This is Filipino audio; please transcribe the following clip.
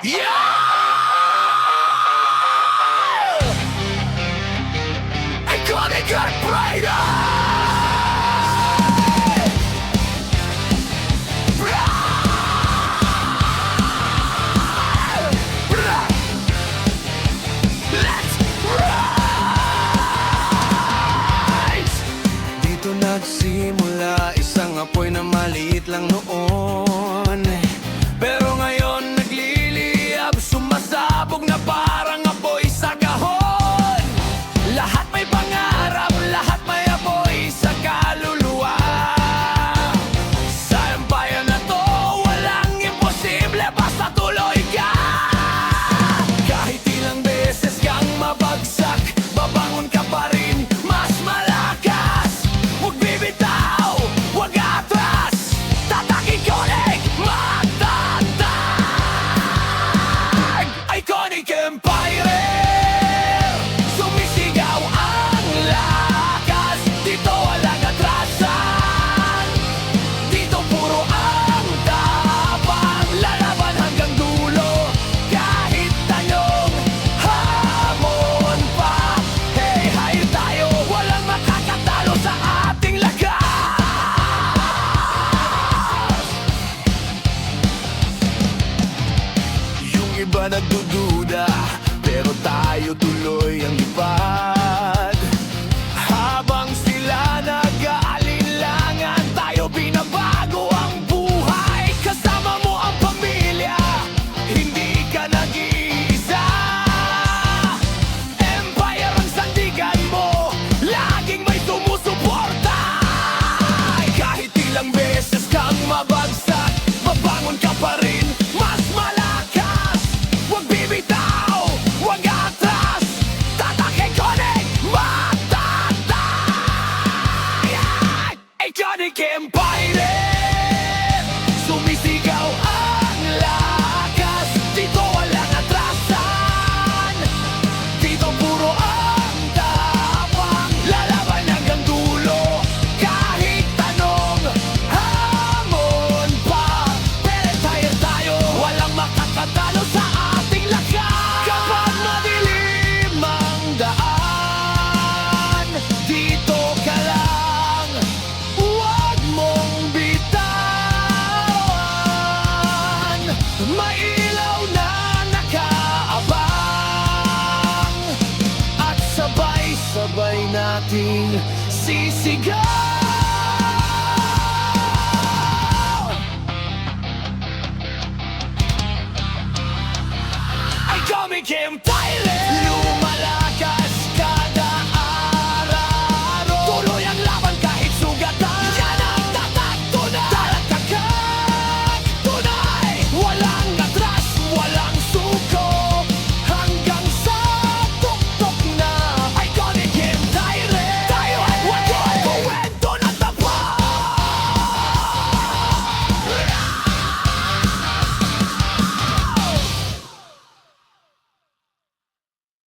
Iconic and brighter. Let's rise! Dito nagsimula isang apoy na maliit lang noon, pero ngayon nagliliyab, sumasabog na parang apoy sa kahon. Lahat may pangarap, lahat may apoy sa kaluluwa. Sa empire na to, walang imposible, basta tuloy ka. Kahit ilang beses kang mabagsak, babangon ka pa rin, mas malakas. Huwag bibitaw, huwag atras, tatakin ko ulit, matatag. Iconic Empire, sumisigaw ang lakas. Dito walang atrasan, dito puro ang tapang. Lalaban hanggang dulo, kahit anong hamon pa. Hey, hayo tayo, walang makakatalo sa ating lakas. Yung iba nagdududa, pero tayo tuloy ang lipad. Habang sila nag-aalinlangan, tayo binabago ang buhay. Kasama mo ang pamilya, hindi ka nag-iisa. Empire ang sandigan mo, laging may sumusuporta. Kahit ilang beses kang mabagsak, babangon ka pa rin, mas malakas. Huwag bibitaw, huwag atras, tatakin ko ulit, matatag. Iconic Empire, sumisigaw ang lakas. Dito walang atrasan, dito puro ang tapang. Lalaban hanggang dulo, kahit anong hamon pa. Pero tayo, walang makakatalo sa ating lakas. Kapag madilim ang daan, dito ka lang, huwag mong bitawan. May ilaw na nakaabang, at sabay-sabay nating sisigaw. Iconic Empire.